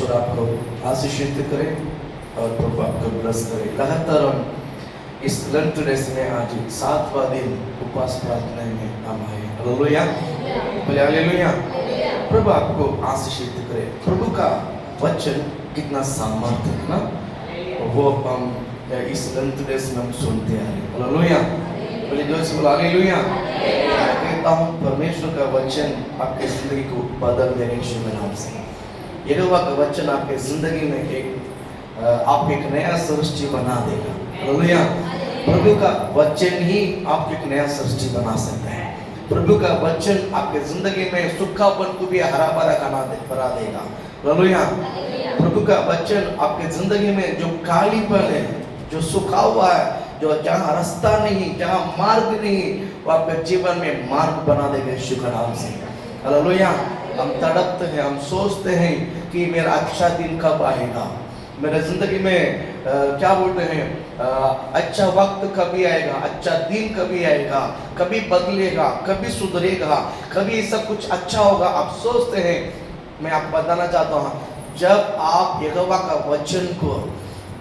परमेश्वर आपको आशीषित करे और प्रभु आपको ब्लेस करे। लगातार हम इस लंट रेस में आज 7वां दिन उपवास प्रार्थना में हम आए। हालेलुया, बोले हालेलुया। प्रभु आपको आशीषित करे। प्रभु का वचन कितना सामर्थ्य है ना, वो हम इस लंट रेस में हम सुनते आ रहे हैं। हालेलुया, बोले जोर से बोलो हालेलुया। कहता हूँ परमेश्वर का वचन आपके जिंदगी को बदल देने यीशु के नाम से। यहोवा का वचन आपके जिंदगी में आप एक नया सृष्टि बना देगा। हालेलुया। प्रभु का वचन ही आपको एक नया सृष्टि बना सकता है। प्रभु का वचन आपके जिंदगी में सूखापन को भी हरा भरा बना देगा। हालेलुया। प्रभु का वचन आपके जिंदगी में जो कालीपन है, जो सूखा हुआ है, जो जहाँ रास्ता नहीं, जहाँ मार्ग नहीं, वो आपके जीवन में मार्ग बना देगा यीशु के नाम से। हालेलुया। हम तड़पते हैं, हम सोचते हैं कि मेरा अच्छा दिन कब आएगा, मेरे जिंदगी में क्या बोलते हैं, अच्छा वक्त कभी आएगा, अच्छा दिन कभी आएगा, कभी बदलेगा, कभी सुधरेगा, कभी सब कुछ अच्छा होगा। आप सोचते हैं। मैं आपको बताना चाहता हूँ, जब आप यहोवा का वचन को,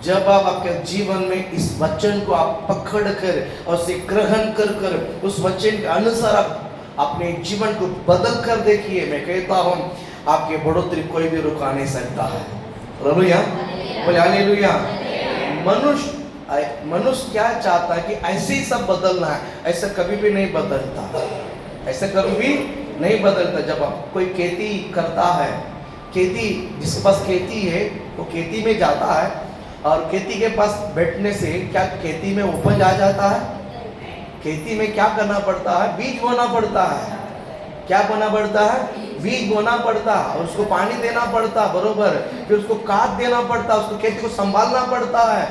जब आप आपके जीवन में इस वचन को आप पकड़ कर और उसे ग्रहण कर कर उस वचन के अनुसार आप अपने जीवन को बदल कर देखिए, मैं कहता हूँ आपकी बढ़ोतरी कोई भी रुका नहीं सकता है। हालेलुया, बोले हालेलुया। मनुष्य क्या चाहता है कि ऐसे ही सब बदलना है, ऐसा कभी भी नहीं बदलता, ऐसा कभी भी नहीं बदलता। जब आप कोई खेती करता है, खेती जिसके पास खेती है वो खेती में जाता है और खेती के पास बैठने से क्या खेती में उपज आ जाता है? खेती में क्या करना पड़ता है? बीज बोना पड़ता है। क्या बोना पड़ता है? बीज बोना पड़ता है और उसको पानी देना पड़ता है बरोबर, फिर उसको खाद देना पड़ता है, उसको खेती को संभालना पड़ता है,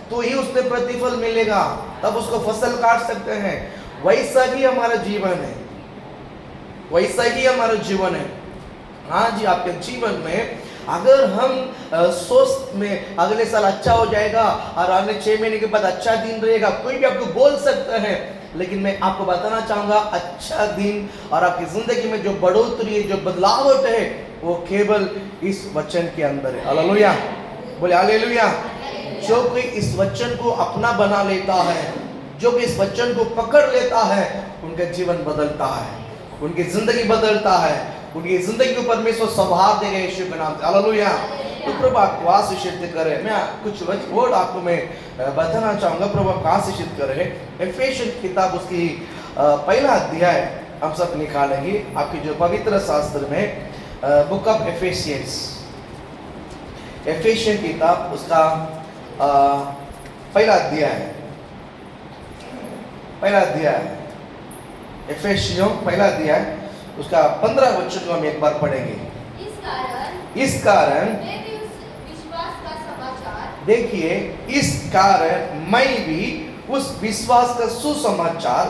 तो ही उससे प्रतिफल मिलेगा, तब उसको फसल काट सकते हैं। वैसा ही हमारा जीवन है, वैसा ही हमारा जीवन है। हाँ जी, आपके जीवन में अगर हम सोच में अगले साल अच्छा हो जाएगा और अगले 6 महीने के बाद अच्छा दिन रहेगा, कोई भी आपको बोल सकता है, लेकिन मैं आपको बताना चाहूंगा अच्छा दिन और आपकी जिंदगी में जो बढ़ोतरी है, जो बदलावट है, वो केवल इस वचन के अंदर है। हालेलुया, बोले हालेलुया। जो कोई इस वचन को अपना बना लेता है, जो कोई इस वचन को पकड़ लेता है, उनका जीवन बदलता है, उनकी जिंदगी बदलता है, उनकी जिंदगी को परमेश्वर स्वभाव देगा यीशु के नाम से। हालेलुया। तो प्रभु आपको आशीषित करे। मैं कुछ वर्ड आपको मैं बताना चाहूंगा, प्रभु आपको आशीषित करे। एफेसियन किताब उसकी पहला अध्याय हम सब निकालेंगे आपकी जो पवित्र शास्त्र में, बुक ऑफ एफेसियंस, एफेसियन किताब उसका पहला अध्याय एफेसियों पहला अध्याय उसका 15 वचन को हम एक बार पढ़ेंगे। इस कारण देखिए, इस कारण मैं भी उस विश्वास का सुसमाचार,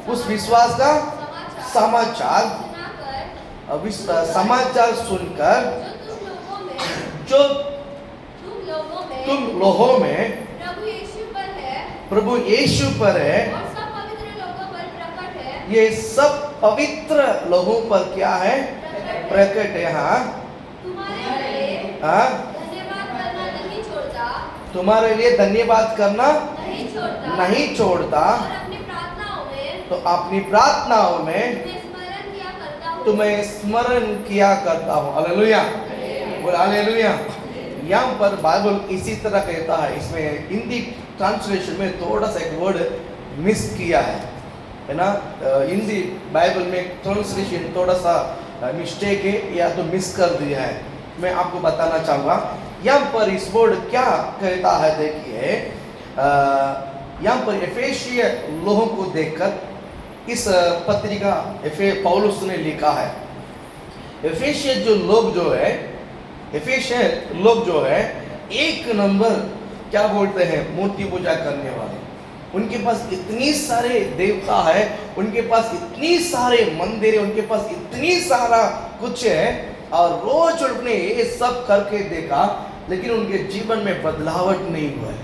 उस विश्वास का समाचार सुनकर जो तुम लोगों में प्रभु यीशु पर है, ये सब पवित्र लोगों पर क्या है? प्रकट है। तुम्हारे लिए धन्यवाद करना नहीं छोड़ता, तो अपनी प्रार्थनाओं में तुम्हें स्मरण किया करता हूँ। हालेलुया, बोल हालेलुया। यहाँ पर बाइबल इसी तरह कहता है, इसमें हिंदी ट्रांसलेशन में थोड़ा सा एक वर्ड मिस किया है ना, हिंदी बाइबल में ट्रांसलेशन थोड़ा सा मिस्टेक है या तो मिस कर दिया है। मैं आपको बताना चाहूँगा यहाँ पर इस वर्ड क्या कहता है। देखिए, यहाँ पर एफेसिय लोगों को देखकर इस पत्रिका पौलुस ने लिखा है। एफेसिय लोग जो है एक नंबर क्या बोलते हैं, मूर्ति पूजा करने वाले। उनके पास इतनी सारे देवता है, उनके पास इतनी सारे मंदिर है, उनके पास इतनी सारा कुछ है, और रोज उन्होंने ये सब करके देखा, लेकिन उनके जीवन में बदलावट नहीं हुआ है,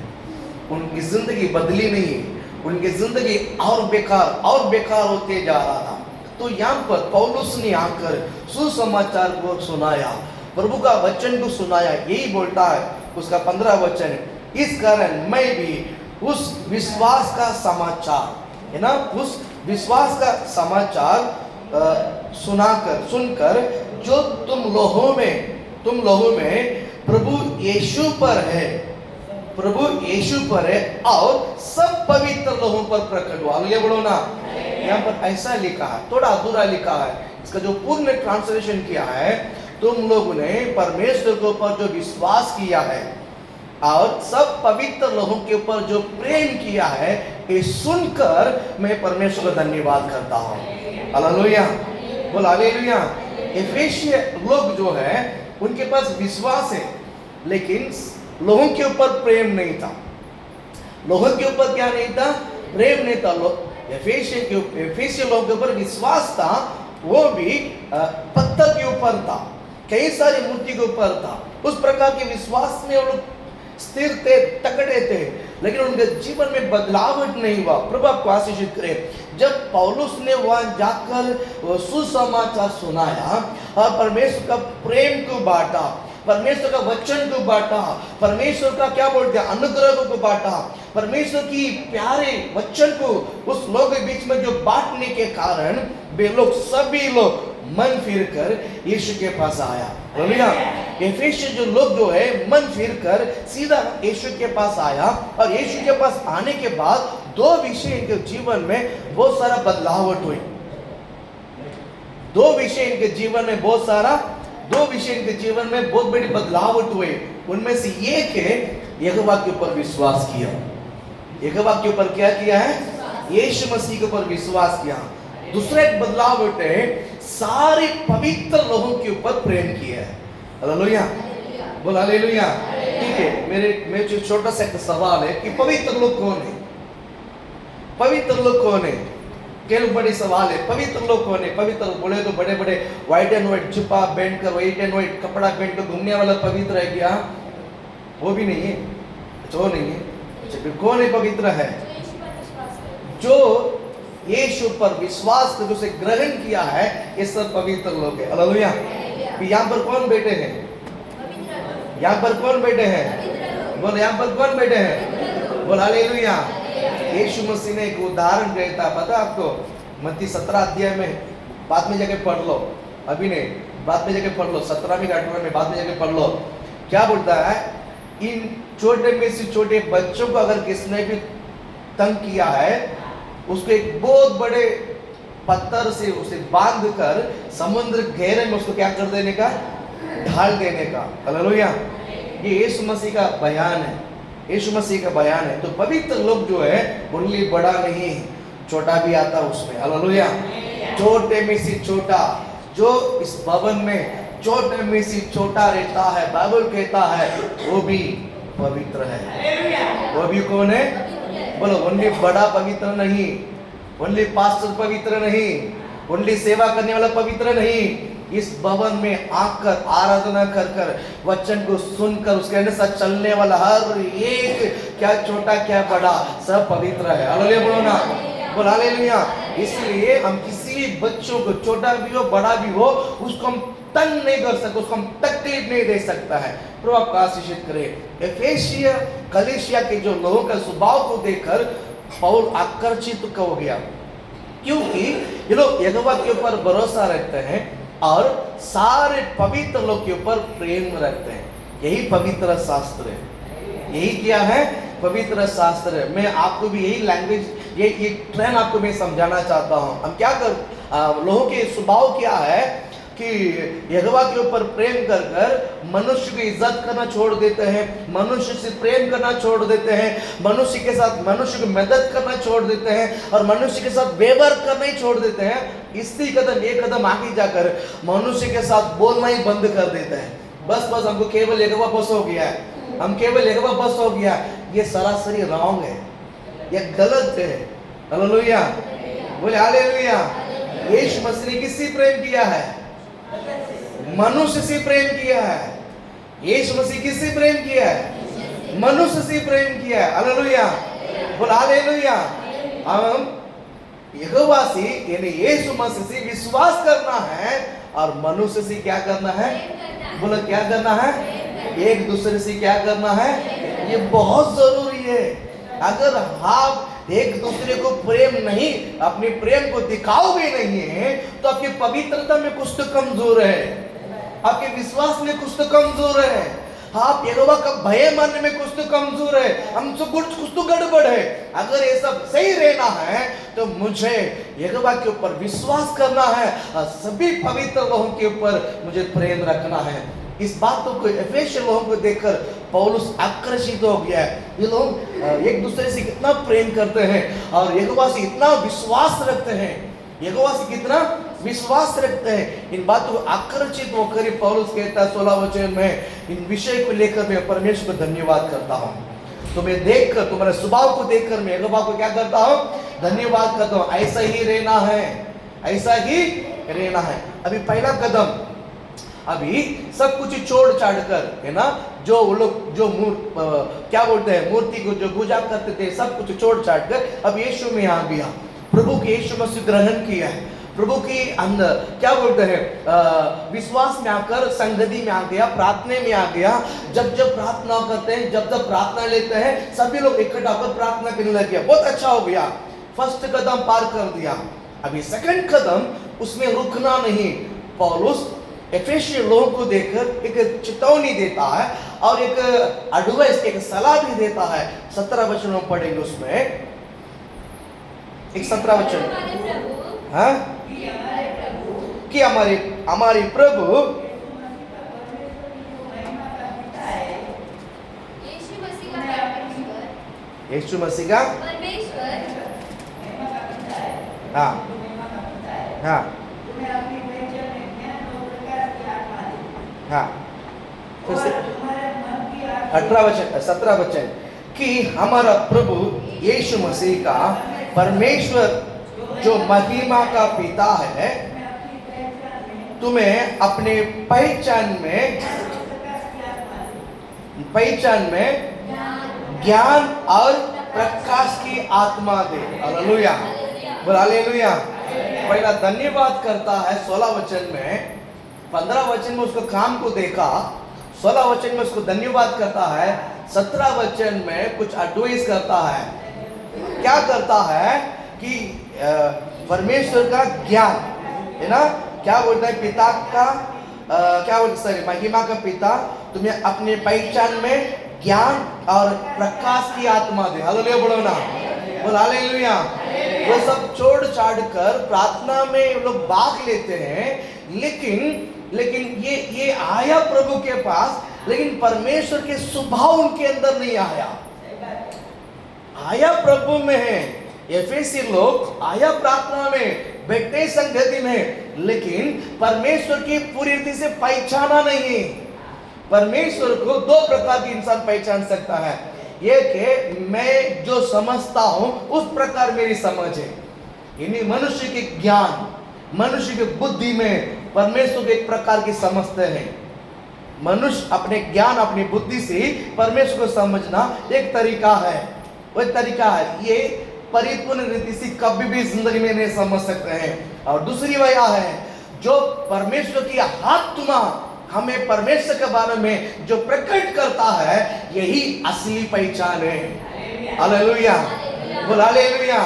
उनकी जिंदगी बदली नहीं है, उनकी जिंदगी और बेकार होते जा रहा था। तो यहाँ पर पौलुस ने आकर सुसमाचार को सुनाया, प्रभु का वचन को सुनाया, यही बोलता है उसका 15 वचन, इस कारण मैं भी उस विश्वास का समाचार है ना, उस विश्वास का समाचार सुनकर जो तुम लोगों में प्रभु यीशु पर है और सब पवित्र लोगों पर प्रकट हुआ। ये बोलो ना, यहाँ पर ऐसा लिखा है, थोड़ा अधूरा लिखा है, इसका जो पूर्ण ट्रांसलेशन किया है, तुम लोगों ने परमेश्वर के ऊपर जो विश्वास किया है और सब पवित्र लोगों के ऊपर जो प्रेम किया है, ये सुनकर मैं परमेश्वर का धन्यवाद करता हूँ। हालेलुया, बोल हालेलुया। एफेसिय लोग जो है उनके पास विश्वास है, लेकिन लोगों के ऊपर प्रेम नहीं था। लोगों के ऊपर क्या नहीं था? प्रेम नहीं था। एफेसिय लोगों के ऊपर विश्वास था, वो भी पत्थर के ऊपर था, कई सारी मूर्ति के ऊपर था। उस प्रकार के विश्वास में वो लोग स्थिर थे, तकड़े थे, लेकिन उनके जीवन में बदलावट नहीं हुआ। प्रभु आपको आशीषित करे। जब पौलुस ने वहां जाकर सुसमाचार सुनाया और परमेश्वर का प्रेम को बांटा, परमेश्वर का वचन को बांटा, परमेश्वर का क्या बोलते हैं अनुग्रह को बांटा, परमेश्वर की प्यारे वचन को उस लोगों के बीच में जो बांटने के कारण वे लोग सभी लोग मन फिर कर यीशु के पास आया। हालेलुया। एफेसिय जो लोग जो है मन फिर कर सीधा यीशु के पास आया, और यीशु के पास आने के बाद दो विषय इनके जीवन में बहुत सारा बदलावट हुई। दो विषय इनके जीवन में बहुत बड़ी बदलावट हुई। उनमें से एक है यहोवा के ऊपर विश्वास किया। यहोवा के ऊपर क्या किया है? यीशु मसीह के ऊपर विश्वास किया। दूसरा एक बदलावट है, सारे पवित्र लोगों के ऊपर प्रेम किया है। हालेलुया, बोल हालेलुया। ठीक है, मेरे जो छोटा सा एक सवाल है कि पवित्र लोग कौन है? पवित्र लोग कौन है? केवल बड़ी सवाल है, पवित्र लोग कौन है? पवित्र बोले तो बड़े बड़े व्हाइट एंड व्हाइट जुब्बा पहन कर, व्हाइट एंड व्हाइट कपड़ा पहन कर घूमने वाला पवित्र है क्या? वो भी नहीं है, जो नहीं है। फिर कौन है पवित्र है? जो यीशु पर विश्वास कर उसे ग्रहण किया है, ये सब पवित्र लोग है। हालेलुया। यहाँ पर कौन बैठे हैं? यहाँ पर कौन बैठे हैं? बोल, यहाँ पर कौन बैठे हैं? बोल हालेलुया। यीशु मसीह ने एक उदाहरण दिया था, पता आपको? मत्ती 17 अध्याय में, बाद में जाके पढ़ लो, अभी नहीं, बाद में जाके पढ़ लो, 17वें 18वें में बाद में जाके पढ़ लो। क्या बोलता है? इन छोटे में से छोटे बच्चों को अगर किसने भी तंग किया है, उसको एक बहुत बड़े पत्थर से उसे बांध कर समुद्र गहरे में उसको क्या कर देने का? ढाल देने का। हालेलुया। ये यीशु मसीह का बयान है, यीशु मसीह का बयान है। तो पवित्र लोग जो है उनके बड़ा नहीं, छोटा भी आता उसमें। हालेलुया। छोटे में से छोटा जो इस भवन में छोटे में से छोटा रहता है, बाइबल कहता है वो भी पवित्र है। वो भी कौन है? बोलो, ओनली बड़ा पवित्र नहीं, ओनली पास्टर पवित्र नहीं, ओनली सेवा करने वाला पवित्र नहीं, इस भवन में आकर आराधना कर कर वचन को सुनकर उसके अनुसार चलने वाला हर एक, क्या छोटा क्या बड़ा, सब पवित्र है। हालेलुया बोलो ना, बोल हालेलुया। इसलिए हम किसी बच्चों को, छोटा भी हो बड़ा भी हो, उसको हम तंग नहीं कर सकते, उसको हम तकलीफ नहीं दे सकता है। प्रभु आपको आशीषित करे। एफेसिया कलीसिया के जो लोगों का स्वभाव को देखकर पौल आकर्षित हो गया, क्योंकि ये लोग यहोवा के ऊपर भरोसा रखते हैं और सारे पवित्र लोग के ऊपर प्रेम रखते हैं। यही पवित्र शास्त्र है। यही क्या है? पवित्र शास्त्र है। मैं आपको भी यही लैंग्वेज, ये ट्रेंड आपको मैं समझाना चाहता हूँ। हम क्या कर, लोगों के स्वभाव क्या है कि यहोवा के ऊपर प्रेम कर कर मनुष्य की इज्जत करना छोड़ देते हैं, मनुष्य से प्रेम करना छोड़ देते हैं, मनुष्य के साथ मनुष्य की मदद करना छोड़ देते हैं और मनुष्य के साथ व्यवहार करना ही छोड़ देते हैं। इसी कदम एक कदम आगे जाकर मनुष्य के साथ बोलना ही बंद कर देते हैं। बस हमको केवल यहोवा बस हो गया है, हम केवल यहोवा बस हो गया। ये सरासरी रॉन्ग है, ये गलत है। हालेलुया, बोले हालेलुया। यीशु मसीह ने किससे प्रेम किया है? मनुष्य से प्रेम किया है। यीशु मसीह किससे प्रेम किया है? मनुष्य से प्रेम किया है। हालेलुया, बोल हालेलुया। हम यहोवा से यानी यीशु मसीह से विश्वास करना है और मनुष्य से क्या करना है? बोलो क्या करना है? एक दूसरे से क्या करना है? ये बहुत जरूरी है। अगर आप एक दूसरे को प्रेम नहीं, अपने प्रेम को दिखाओगे नहीं है, तो आपकी पवित्रता में कुछ तो कमजोर है, आपके विश्वास में कुछ तो कमजोर है, आप यहोवा का भय मानने में कुछ तो कमजोर है, हमसे कुछ तो गड़बड़ है। अगर ये सब सही रहना है तो मुझे यहोवा के ऊपर विश्वास करना है और सभी पवित्र लोगों के ऊपर मुझे प्रेम रखना है। इस बातों को एफेसियल लोगों को देखकर पौलुस आकर्षित हो गया है। ये लोग एक दूसरे से कितना प्रेम करते हैं और यहोवा से इतना विश्वास रखते हैं, यहोवा से कितना विश्वास रखते हैं। इन बातों को आकर्षित होकर पौलुस कहता है 16 वचन में, इन विषय को लेकर मैं परमेश्वर को धन्यवाद करता हूँ। तुम्हें देखकर, तुम्हारे स्वभाव को देखकर मैं यहोवा को क्या करता हूँ? धन्यवाद करता हूँ। ऐसा ही रहना है, ऐसा ही रहना है। अभी पहला कदम, अभी सब कुछ छोड़ छाड़ कर, है ना, जो वो लोग जो क्या बोलते हैं, मूर्ति को जो पूजा करते थे, सब कुछ छोड़ छाड़ कर अब यीशु में आ गया, प्रभु के यीशु मसीह ग्रहण किया है, प्रभु की अंदर क्या बोलते हैं, विश्वास में आकर संगति में आ गया, प्रार्थना में आ गया। जब जब प्रार्थना करते हैं, जब जब प्रार्थना लेते हैं, सभी लोग इकट्ठा होकर प्रार्थना करने लग गया। बहुत अच्छा हो गया, फर्स्ट कदम पार कर दिया। अभी सेकंड कदम, उसमें रुकना नहीं। पौलुस एफेसियल लोगों को देखकर एक चेतावनी देता है और एक एडवाइस, एक सलाह भी देता है। 17 वचनों में पढ़ेंगे, उसमें एक 17 वचन, हाँ, कि हमारे प्रभु यीशु मसीह का परमेश्वर, हाँ हाँ हाँ, 18 वचन 17 वचन, कि हमारा प्रभु यीशु मसीह का परमेश्वर जो महिमा का पिता है, तुम्हें अपने पहचान में ज्ञान और प्रकाश की आत्मा दे। हालेलुया, बोल हालेलुया। पहला धन्यवाद करता है 16 वचन में, 15 वचन में उसको काम को देखा, 16 वचन में उसको धन्यवाद करता है, 17 वचन में कुछ एडवाइस करता है। क्या करता है कि परमेश्वर का ज्ञान, है ना, क्या बोलता है, पिता का क्या बोलते हैं, महिमा का पिता तुम्हें अपने पहचान में ज्ञान और प्रकाश की आत्मा दे। हालेलुया, बोलो ना, बोल हालेलुया। वो सब छोड़ छाड़ कर प्रार्थना में लोग भाग लेते हैं, लेकिन ये आया प्रभु के पास, लेकिन परमेश्वर के स्वभाव उनके अंदर नहीं आया। आया प्रभु में है, एफेसी लोग आया प्रार्थना में, बैठे संगति में, लेकिन परमेश्वर की पूरी रीति से पहचाना नहीं। परमेश्वर को दो प्रकार की इंसान पहचान सकता है, एक है मैं जो समझता हूं उस प्रकार मेरी समझ है, यानी मनुष्य के ज्ञान, मनुष्य की बुद्धि में परमेश्वर को एक प्रकार की समझते हैं। मनुष्य अपने ज्ञान, अपनी बुद्धि से परमेश्वर को समझना एक तरीका है, वह तरीका है, ये परिपूर्ण रीति से कभी भी जिंदगी में नहीं समझ सकते हैं। और दूसरी वजह है जो परमेश्वर की आत्मा हमें परमेश्वर के बारे में जो प्रकट करता है, यही असली पहचान है। हालेलुया, बोल हालेलुया।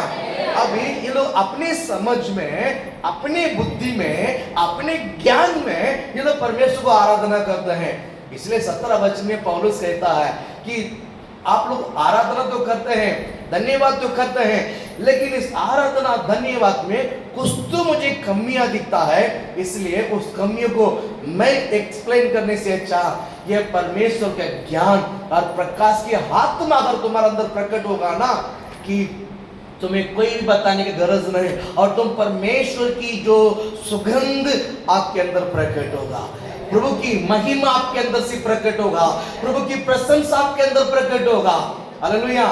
अभी ये लोग अपने समझ में, अपने बुद्धि में, अपने ज्ञान में ये लोग परमेश्वर को आराधना करते हैं। इसलिए 17 वचन में पौलुस कहता है कि आप लोग आराधना तो करते हैं, धन्यवाद तो करते हैं, लेकिन इस आराधना धन्यवाद में कुछ तो मुझे कमियां दिखता है, इसलिए उस कमियों को मैं एक्सप्लेन करने से अच्छा ये परमेश्वर का ज्ञान और प्रकाश की आत्मा अगर तुम्हारे अंदर प्रकट होगा ना, कि तुम्हें कोई भी बताने की गरज नहीं, और तुम परमेश्वर की जो सुगंध आपके अंदर प्रकट होगा, प्रभु की महिमा आपके अंदर से प्रकट होगा, प्रभु की प्रशंसा आपके अंदर प्रकट होगा। हालेलुया।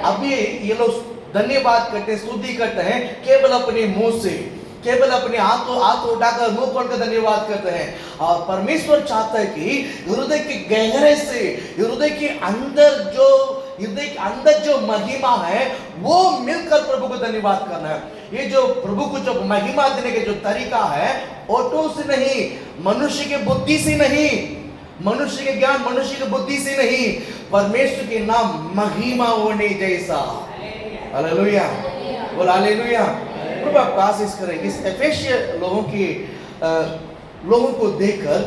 अभी ये लोग धन्यवाद करते हैं, स्तुति करते हैं केवल अपने मुंह से, केवल अपने हाथ उठाकर मुंह खोलकर धन्यवाद करते हैं। और परमेश्वर चाहता है कि हृदय के गहरे से, हृदय के अंदर जो महिमा है वो मिलकर प्रभु को धन्यवाद करना है। ये जो प्रभु को जो महिमा देने का जो तरीका है, ऑटो से नहीं, मनुष्य के बुद्धि से नहीं, मनुष्य के ज्ञान, मनुष्य की बुद्धि से नहीं, परमेश्वर के नाम महिमा होने जैसा। हालेलुया, बोल हालेलुया। प्रभु आपको आशीष करे। इस एफेसिय लोगों को देखकर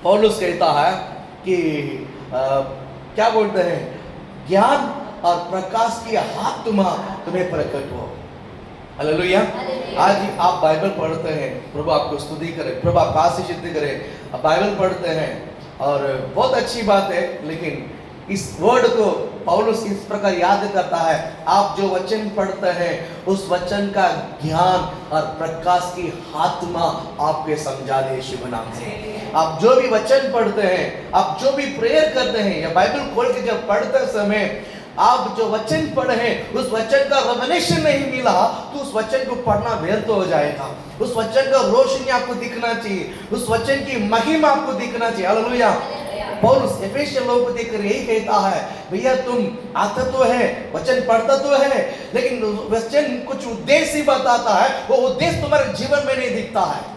पौलुस कहता है कि क्या बोलते हैं, ज्ञान और प्रकाश की आत्मा तुम्हें प्रकट हो। हालेलुया। आज आप बाइबल पढ़ते हैं, प्रभु आपको स्तुति करे, प्रभु आपको आशीष करे। आप बाइबल पढ़ते हैं और बहुत अच्छी बात है, लेकिन इस वर्ड को पौलुस इस प्रकार याद करता है, आप जो वचन पढ़ते हैं उस वचन का ज्ञान और प्रकाश की आत्मा आपके समझा दे यीशु नाम से। आप जो भी वचन पढ़ते हैं, आप जो भी प्रेयर करते हैं या बाइबल खोल के जब पढ़ते समय आप जो वचन पढ़े हैं उस वचन का रेवलेशन नहीं मिला तो उस वचन को पढ़ना व्यर्थ हो जाएगा। उस वचन का रोशनी आपको दिखना चाहिए, उस वचन की महिमा आपको दिखना चाहिए। हालेलुया। पौलुस एफेसियन लोगों को देखकर यही कहता है, भैया तुम आता तो है, वचन पढ़ता तो है, लेकिन वचन कुछ उद्देश्य ही बताता है, वो उद्देश्य तुम्हारे जीवन में नहीं दिखता है।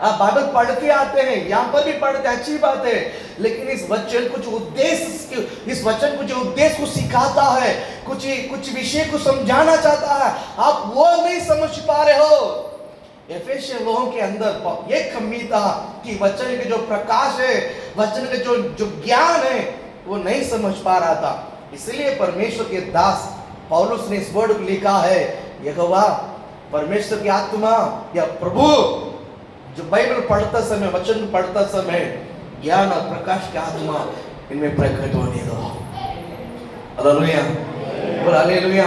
आप बाइबल पढ़ के आते हैं, यहाँ पर भी पढ़ते, अच्छी बात है, लेकिन इस वचन कुछ उद्देश्य, इस वचन कुछ उद्देश्य को सिखाता है, कुछ विषय को समझाना चाहता है, आप वो नहीं समझ पा रहे हो। एफेसियन लोगों के अंदर ये कमी था कि वचन के जो प्रकाश है, वचन के जो ज्ञान है वो नहीं समझ पा रहा था। इसलिए परमेश्वर के दास पौलुस ने इस वर्ड को लिखा है, यहोवा परमेश्वर की आत्मा या प्रभु जो बाइबल पढ़ता समय, वचन पढ़ता समय ज्ञान और प्रकाश की आत्मा इनमें प्रकट होने दो। हालेलुया, बोल हालेलुया।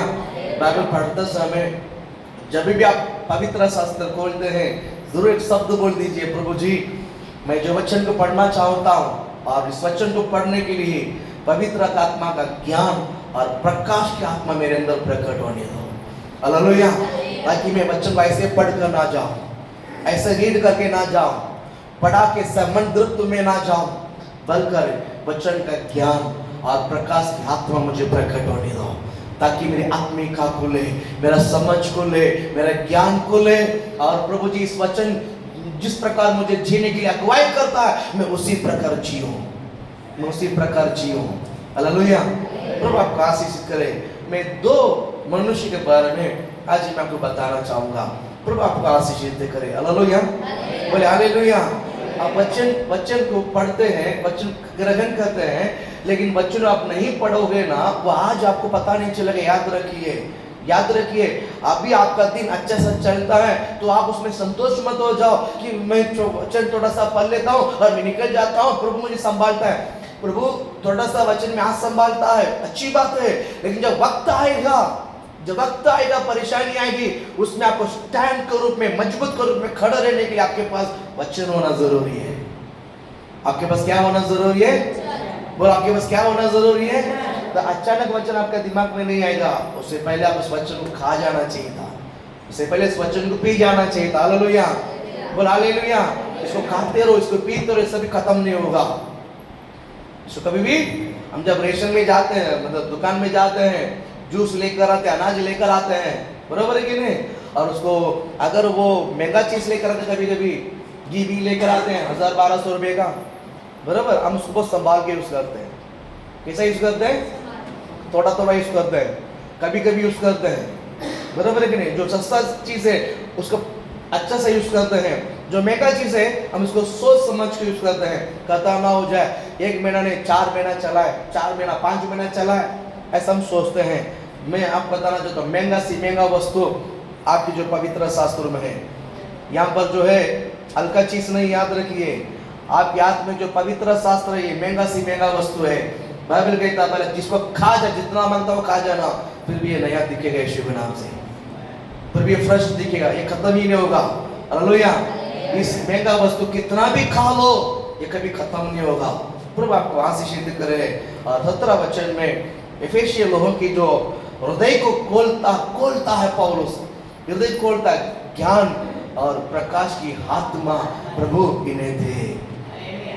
बाइबल पढ़ते समय जब भी आप पवित्र शास्त्र खोलते हैं जरूर एक शब्द बोल दीजिए, प्रभु जी मैं जो वचन को पढ़ना चाहता हूँ और इस वचन को पढ़ने के लिए पवित्र आत्मा का ज्ञान और प्रकाश की आत्मा मेरे अंदर प्रकट होने दो। हालेलुया। ताकि मैं वचन को ऐसे पढ़ कर ना जाऊं, ऐसे रीड करके ना जाऊं, पढ़ा के समंदृत्व में ना जाऊं, बल्कि वचन का ज्ञान और प्रकाश की आत्मा मुझे प्रकट होने दो, ताकि मेरी आत्मिका खुले, मेरा समझ खुले, मेरा ज्ञान खुले। और प्रभु जी इस वचन जिस प्रकार मुझे जीने के लिए अगुवाई करता है मैं उसी प्रकार जीऊं, मैं उसी प्रकार जीऊं। हालेलुया। प्रभु आपको आशीष करे। मैं दो मनुष्य के बारे में आज मैं आपको बताना चाहूंगा। प्रभु आपको आशीष करे। हालेलुया, बोले हालेलुया। आप वचन को पढ़ते हैं, वचन ग्रहण करते हैं, लेकिन वचन आप नहीं पढ़ोगे ना, वो आज आपको पता नहीं चलेगा। याद रखिए, अभी आपका दिन अच्छा सा चलता है तो आप उसमें संतोष मत हो जाओ कि मैं वचन थोड़ा सा पढ़ लेता हूँ और मैं निकल जाता हूँ, प्रभु मुझे संभालता है। प्रभु थोड़ा सा वचन में आज संभालता है, अच्छी बात है, लेकिन जब वक्त आएगा, परेशानी आएगी, उसमें आपको स्टैंड के रूप में, मजबूत के रूप में खड़ा रहने के लिए आपके पास वचन होना जरूरी है। आपके पास क्या होना जरूरी है? बोल, आपके पास क्या होना जरूरी है? तो अचानक वचन आपका दिमाग में नहीं आएगा, उससे पहले आप उस वचन को खा जाना चाहिए था, उससे पहले इस वचन को पी जाना चाहिए था। हालेलुया, बोल हालेलुया। इसको खाते रहो, इसको पीते रहो, इससे भी खत्म नहीं होगा। इसको कभी भी हम जब रेशन में जाते हैं, मतलब दुकान में जाते हैं, जूस लेकर आते हैं, अनाज लेकर आते हैं, बरोबर है कि नहीं? और उसको अगर वो महंगा चीज लेकर आते, कभी कभी घी भी लेकर आते हैं 1000-1200 रुपए का, बराबर, हम उसको बहुत संभाल के यूज करते हैं। कैसा यूज करते हैं? थोड़ा यूज करते हैं, कभी कभी यूज करते हैं, बराबर है कि नहीं? जो सस्ता चीज है उसको अच्छा से यूज करते हैं, जो महंगा चीज है हम इसको सोच समझ के यूज करते हैं, खत्म ना हो जाए, 1 महीना नहीं 4 महीना चला है, 4 महीना 5 महीना चला है, ऐसा हम सोचते हैं। मैं आपको बताना चाहता हूँ, महंगा सी महंगा वस्तु आपकी जो पवित्र शास्त्रों में है, यहाँ पर जो है हल्का चीज नहीं, याद रखिए, आपके हाथ में जो पवित्र शास्त्र है ये महंगा सी महंगा वस्तु है। बाइबल कहता है पहले जिसको खा जा, जितना मांगता हो खा जाना, फिर भी ये नया दिखेगा यीशु के नाम से, फिर भी ये फ्रेश दिखेगा, ये खत्म ही नहीं होगा। हालेलुया। इस महंगा वस्तु कितना भी खा लो ये कभी खत्म नहीं होगा। प्रभु आपको आशीष करे। और 17 वचन में एफेसिय लोगों की जो हृदय को खोलता है पौलुस, हृदय खोलता है, ज्ञान और प्रकाश की आत्मा प्रभु इन्हें दे,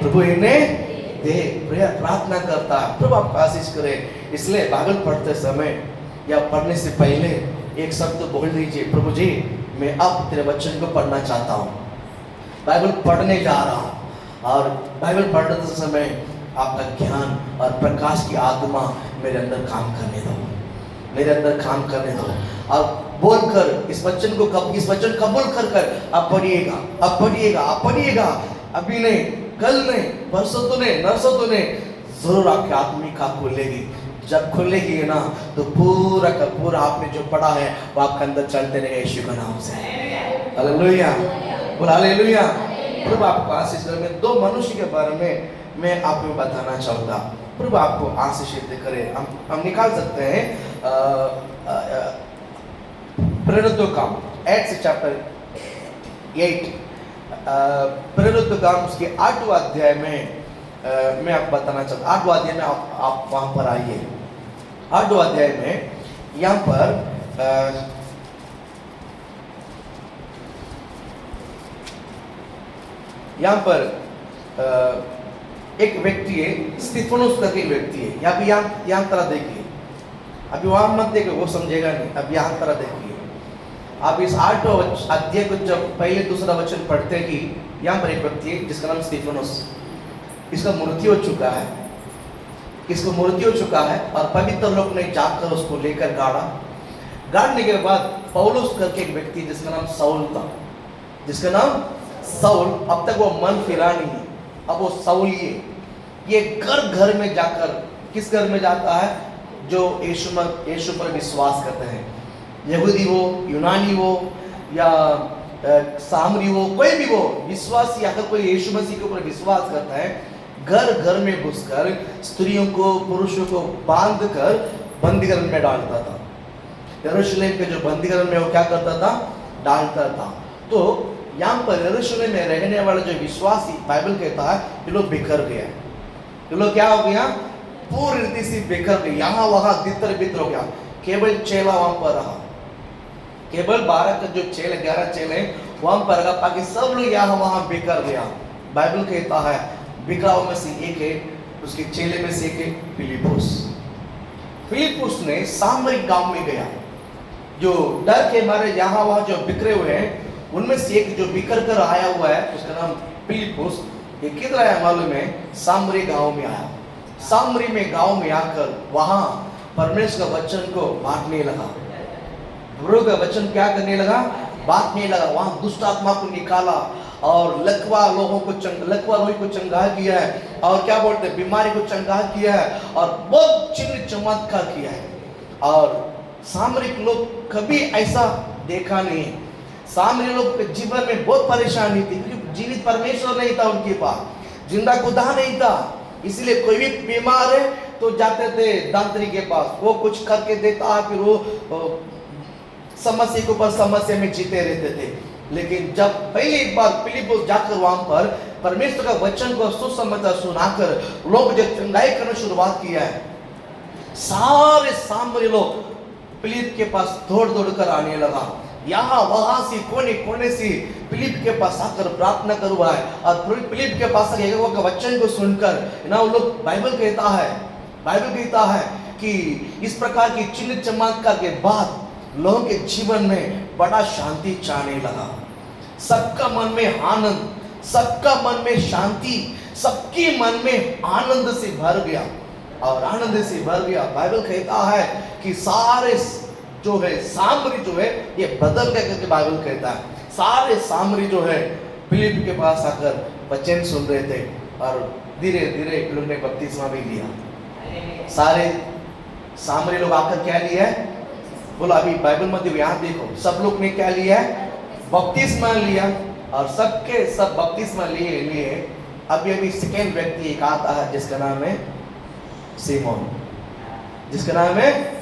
प्रभु इन्हें दे, प्रार्थना करता है। प्रभु आपको आशीष करे। इसलिए बाइबल पढ़ते समय या पढ़ने से पहले एक शब्द बोल दीजिए, प्रभु जी मैं अब तेरे वचन को पढ़ना चाहता हूँ, बाइबल पढ़ने जा रहा हूँ, और बाइबल पढ़ते समय आपका ज्ञान और प्रकाश की आत्मा मेरे अंदर काम करने दो, मेरे अंदर काम करने दो। और बोलकर इस वचन कबूल कर कर आप पढ़िएगा, आप पढ़िएगा, आप पढ़िएगा। अभी नहीं, कल नहीं, परसों तो नहीं, नरसों तो नहीं, जरूर आपकी आत्मिक आँख खुलेगी। जब खुलेगी ना तो पूरा का पूरा आपने जो पढ़ा है वो आपके अंदर चलते रहेगा यीशु के नाम से। हालेलुया, बोल हालेलुया। प्रभु आपको आशीष दे। मैं दो मनुष्य के बारे में मैं आपको बताना चाहूँगा। प्रभु आपको आशीष करे। हम निकाल सकते हैं प्रेरितों काम एक्ट्स चैप्टर 8, प्रेरितों काम उसके 8वां अध्याय में मैं आपको बताना चाहता हूँ। 8वां अध्याय में आप वहाँ पर आइए। 8वां अध्याय में यहाँ पर एक व्यक्ति है, स्तिफनुस करके एक व्यक्ति है। यहाँ तरह देखिए, अभी वहां मत देखिए, वो समझेगा नहीं। अब यहाँ तरह देखिए, आप इस 8वां अध्याय को जब पहले दूसरा वचन पढ़ते हैं कि यहाँ पर एक व्यक्ति है जिसका नाम स्तिफनुस, इसका मृत्यु हो चुका है, इसको मृत्यु हो चुका है। और पवित्र लोग ने जाकर उसको लेकर गाड़ने के बाद पौलुस करके एक व्यक्ति जिसका नाम साउल था, जिसका नाम साउल, अब तक वो मन फिरा नहीं, अब वो साउल ये घर घर में जाकर, किस घर में जाता है? जो यीशु पर विश्वास करते हैं, यहूदी हो, यूनानी हो या सामरी हो, कोई भी हो विश्वासी, अगर कोई यीशु मसीह के ऊपर विश्वास करता है, घर घर में घुसकर स्त्रियों को, पुरुषों को बांध कर बंदीगृह में डालता था। यरूशलेम के जो बंदीगृह में वो क्या करता था? डालता था। तो यहाँ पर यरूशलेम में रहने वाले जो विश्वासी, बाइबल कहता है ये लोग बिखर गया, ये लोग क्या हो गया? पूरी रीति से बिखर गए, यहाँ वहाँ तितर बितर हो गया। केवल चेला वहां पर रहा, केवल 12 का जो 11 चेले वहां पर रहा, बाकी सब लोग यहाँ वहाँ बिखर गया। बाइबल कहता है बिखराव में से एक है, उसके चेले में से एक है फिलिपुस। फिलिपुस ने सामरिक गांव में गया, जो डर के मारे यहाँ वहाँ जो बिखरे हुए हैं उनमें से एक जो बिखर कर आया हुआ है, उसका नाम फिलिपुस। ये किधर आया मालूम है? सामरी गांव में आया। सामरी में गांव में आकर वहां परमेश्वर का वचन को बांटने लगा। प्रभु का वचन क्या करने लगा? बांटने लगा। वहां दुष्ट आत्मा को निकाला और लकवा लोगों को चंगा किया है, और क्या बोलते हैं, बीमारी को चंगा किया है, और बहुत चिन्ह चमत्कार किया है। और सामरिक लोग कभी ऐसा देखा नहीं है। सामरी लोग के जीवन में बहुत परेशानी थी, क्योंकि जीवित परमेश्वर नहीं था उनके पास, जिंदा खुदा नहीं था। इसलिए कोई भी बीमार है तो जाते थे दांतरी के पास, वो कुछ करके देता है, फिर वो समस्या के ऊपर समस्या में जीते रहते थे। लेकिन जब पहली एक बार फिलिपुस जाकर वहां पर परमेश्वर का वचन को सुसमाचार सुनाकर लोग जो चंगाई करना शुरुआत किया है, सारे सामरी लोग फिलिप के पास दौड़ दौड़ कर आने लगा। यहाँ वहां से कोने कोने से फिलिप के पास आकर प्रार्थना करवा है, और फिलिप के पास आकर वचन को सुनकर ना वो लोग, बाइबल कहता है कि इस प्रकार की चिन्ह चमत्कार के बाद लोगों के जीवन में बड़ा शांति छाने लगा। सबका मन में आनंद, सबका मन में शांति, सबके मन में आनंद से भर गया, और आनंद से भर गया। बाइबल कहता है कि सारे जो है सामरी जो है ये बदल गए, करके बाइबल कहता है। सारे सामरी जो है फिलिप के पास आकर वचन सुन रहे थे, और धीरे धीरे लोग ने बपतिस्मा भी लिया। सारे सामरी लोग आकर क्या लिया है? बोलो अभी बाइबल मत यहाँ देखो, सब लोग ने क्या लिया है? बपतिस्मा लिया, और सबके सब बपतिस्मा लिए। अभी सेकेंड व्यक्ति एक आता है जिसका नाम है सीमोन, जिसका नाम है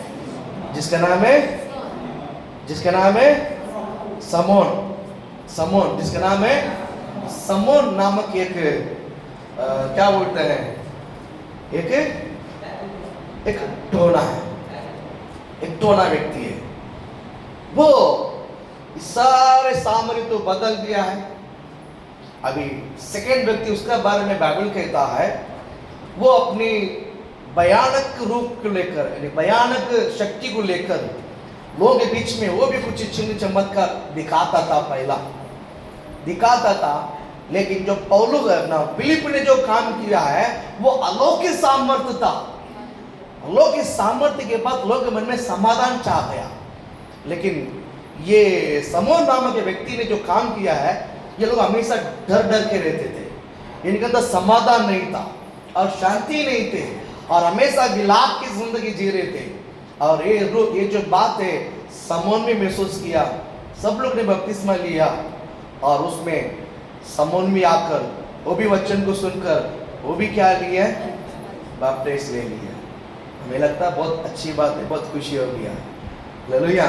समोन, जिसका नाम है समोन नामक एक क्या बोलते हैं, एक टोना है, एक टोना व्यक्ति है। वो सारे सामरी तो बदल दिया है। अभी सेकेंड व्यक्ति, उसका बारे में बाइबल कहता है वो अपनी भयानक रूप को लेकर, यानी भयानक शक्ति को लेकर लोगों के बीच में वो भी कुछ चिन्ह चमत्कार दिखाता था, पहला दिखाता था। लेकिन जो पौलुस है ना, फिलिप ने जो काम किया है वो अलौकिक सामर्थ्य था। अलौकिक सामर्थ्य के बाद लोगों के मन में समाधान चाह गया। लेकिन ये समोन नामक के व्यक्ति ने जो काम किया है, ये लोग हमेशा डर डर के रहते थे। इनके अंदर समाधान नहीं था और शांति नहीं थे और हमेशा विलाप की जिंदगी जी रहे थे। और ये जो बात है समोन में महसूस किया, सब लोग ने बपतिस्मा लिया और उसमें समोन में आकर वो भी वचन को सुनकर वो भी क्या लिया, बपतिस्मा ले लिया। हमें लगता है बहुत अच्छी बात है, बहुत खुशी हो गया। हालेलुया।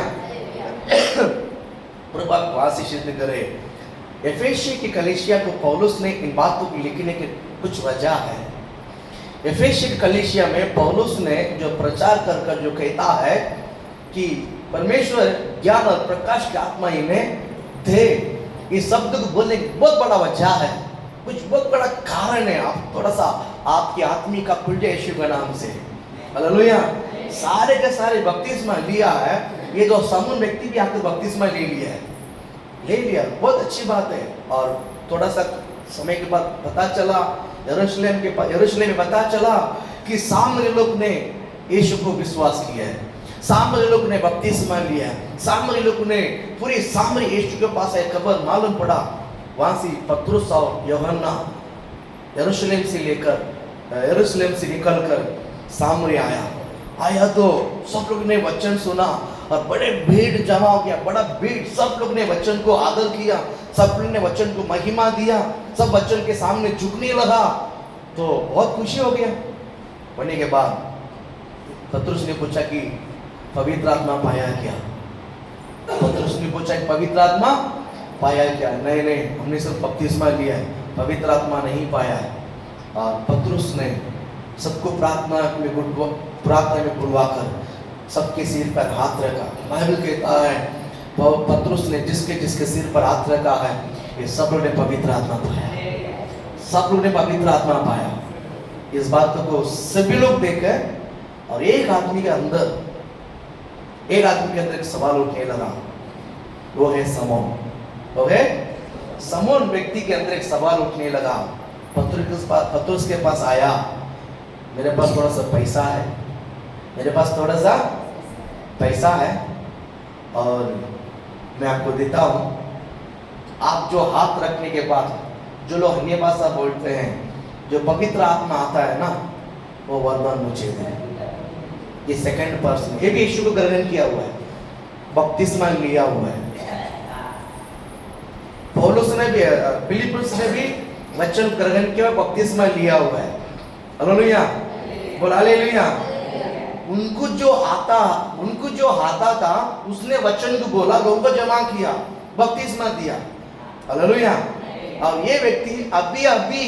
प्रभु आपको आशीष करे। एफेसी की कलीसिया को पौलुस ने इन बातों को लिखने की कुछ वजह है। एफेसी की कलीसिया में पौलुस ने जो प्रचार कर जो कहता है कि परमेश्वर ज्ञान और प्रकाश की आत्मा इन्हें दे, इस शब्द को बोलने की बहुत बड़ा वजह है, कुछ बहुत बड़ा कारण है। आप थोड़ा सा आपकी आत्मी का खुल जाए यीशु के नाम से। हालेलुया। सारे के सारे बपतिस्मा लिया है, ये जो समून व्यक्ति भी आकर बपतिस्मा ले लिया, बहुत अच्छी बात है। और थोड़ा सा समय के बाद पता चला, यरूशलेम में पता चला कि सामरी लोग ने यीशु को विश्वास किया है, सामरी लोग ने बपतिस्मा लिया है, सामरी लोग ने पूरी सामरी यीशु के पास एक खबर मालूम पड़ा। वहां से पतरस और यूहन्ना यरूशलेम से निकलकर सामरी आया तो सब लोग ने वचन सुना और बड़े भीड़ जमा हो गया, बड़ा भीड़। सब लोग ने वचन को आदर किया, सब लोग ने वचन को महिमा दिया, सब वचन के सामने झुकने लगा। तो बहुत खुशी हो गया। होने के बाद पतरस ने पूछा कि पवित्र आत्मा पाया क्या? पतरस ने पूछा कि पवित्र आत्मा पाया क्या? नहीं, हमने सिर्फ बपतिस्मा लिया है, पवित्र आत्मा नहीं पाया है। और पतरस ने सबको प्रार्थना में बुलवाकर सबके सिर पर हाथ रखा। बाइबल कहता है पतरस ने जिसके सिर पर हाथ रखा है, ये सब लोग ने पवित्र आत्मा पाया, सब लोग ने पवित्र आत्मा पाया। इस बात को सभी लोग देखे और एक आदमी के अंदर एक सवाल उठने लगा, वो है समोन व्यक्ति के अंदर एक सवाल उठने लगा। पतरस के पास आया, मेरे पास थोड़ा सा पैसा है और मैं आपको देता हूँ, आप जो हाथ रखने के बाद जो लोग अन्य भाषा बोलते हैं, जो पवित्र आत्मा आता है ना, वो वरदान मुझे दे। ये सेकंड पर्सन, ये भी यीशु को ग्रहण किया हुआ है, बपतिस्मा लिया हुआ है। पौलुस ने भी, फिलिप्पुस ने भी वचन ग्रहण किया, बपतिस्मा लिया हुआ है। हालेलुया, बोल हालेलुया। उनको जो आता था उसने वचन को बोला, लोगों को जमा किया, बपतिस्मा दिया। हालेलुया। और ये व्यक्ति अभी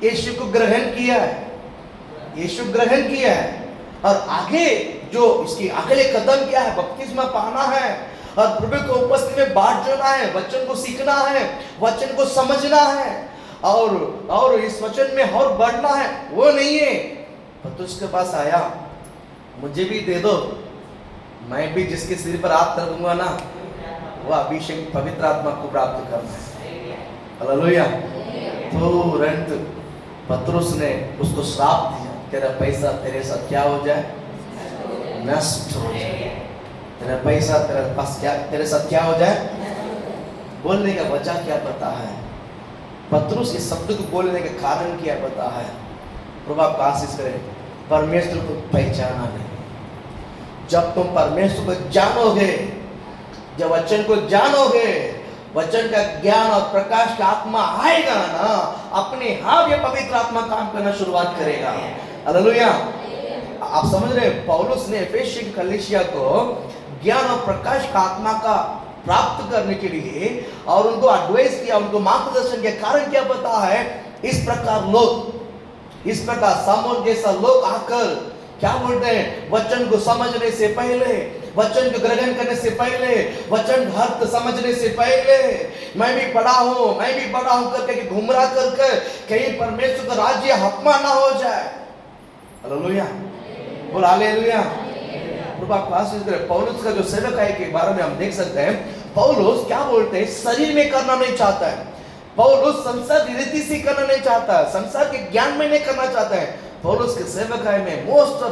यीशु को ग्रहण किया है, और आगे जो इसकी अगले कदम क्या है, बपतिस्मा पाना है और प्रभु को उपस्थिति में बात जोड़ना है, वचन को सीखना है, वचन को समझना है और इस वचन में और बढ़ना है। वो नहीं है, पतरस के पास आया, मुझे भी दे दो, मैं भी जिसके सिर पर हाथ रखूंगा ना, वो अभिषेक पवित्र आत्मा को प्राप्त करना है। हालेलुया। तुरंत पतरस ने उसको श्राप दिया, तेरा पैसा तेरे साथ क्या हो जाए, नष्ट हो जाए। तेरा पैसा तेरे साथ क्या हो जाए। बोलने का वजह क्या पता है? पतरस इस शब्द को बोलने का कारण क्या पता है? प्रभु आपको आशीष करे। परमेश्वर को पहचाना नहीं। जब तुम परमेश्वर को जानोगे, जब वचन को जानोगे, वचन का ज्ञान और प्रकाश का आत्मा आएगा ना, अपने आप ये पवित्र आत्मा काम करना शुरुआत करेगा। हालेलुया। आप समझ रहे हैं, पौलुस ने एफेसी की कलीसिया को ज्ञान और प्रकाश का आत्मा का प्राप्त करने के लिए और उनको एडवाइस किया, उनको मार्गदर्शन किया। कारण क्या पता है? इस प्रकार समोन जैसा लोग आकर क्या बोलते हैं, वचन को समझने से पहले, वचन को ग्रहण करने से पहले, वचन अर्थ समझने से पहले, मैं भी बड़ा हूं करके घुमरा करके कहीं परमेश्वर का राज्य हत्मा ना हो जाए। हालेलुया, बोल हालेलुया। प्रभु आपको आशीष दे। पौलुस का जो सेवक है के बारे में हम देख सकते हैं, पौलुस क्या बोलते हैं, शरीर में करना नहीं चाहता है। पौलुस संसार की रीति से करना नहीं चाहता है, संसार के ज्ञान में नहीं करना चाहता है। पौलुस के सेवकाई में मोस्ट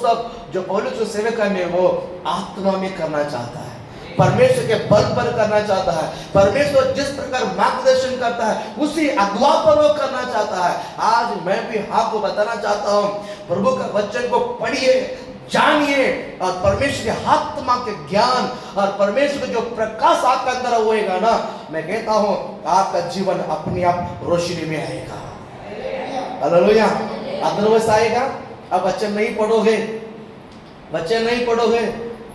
ऑफ जो पौलुस के सेवकाई में वो आत्मा में करना चाहता है, परमेश्वर के बल पर करना चाहता है। परमेश्वर जिस प्रकार मार्गदर्शन करता है उसी अगुवा पर वो करना चाहता है। आज मैं भी आपको बताना चाहता हूँ, प्रभु का वचन को पढ़िए, जानिए, और परमेश्वर के आत्मा के ज्ञान और परमेश्वर का जो प्रकाश आपके अंदर होएगा ना, मैं कहता हूँ आपका जीवन अपने आप रोशनी में आएगा। हालेलुया। अदरवाइज आएगा, अब वचन नहीं पढ़ोगे,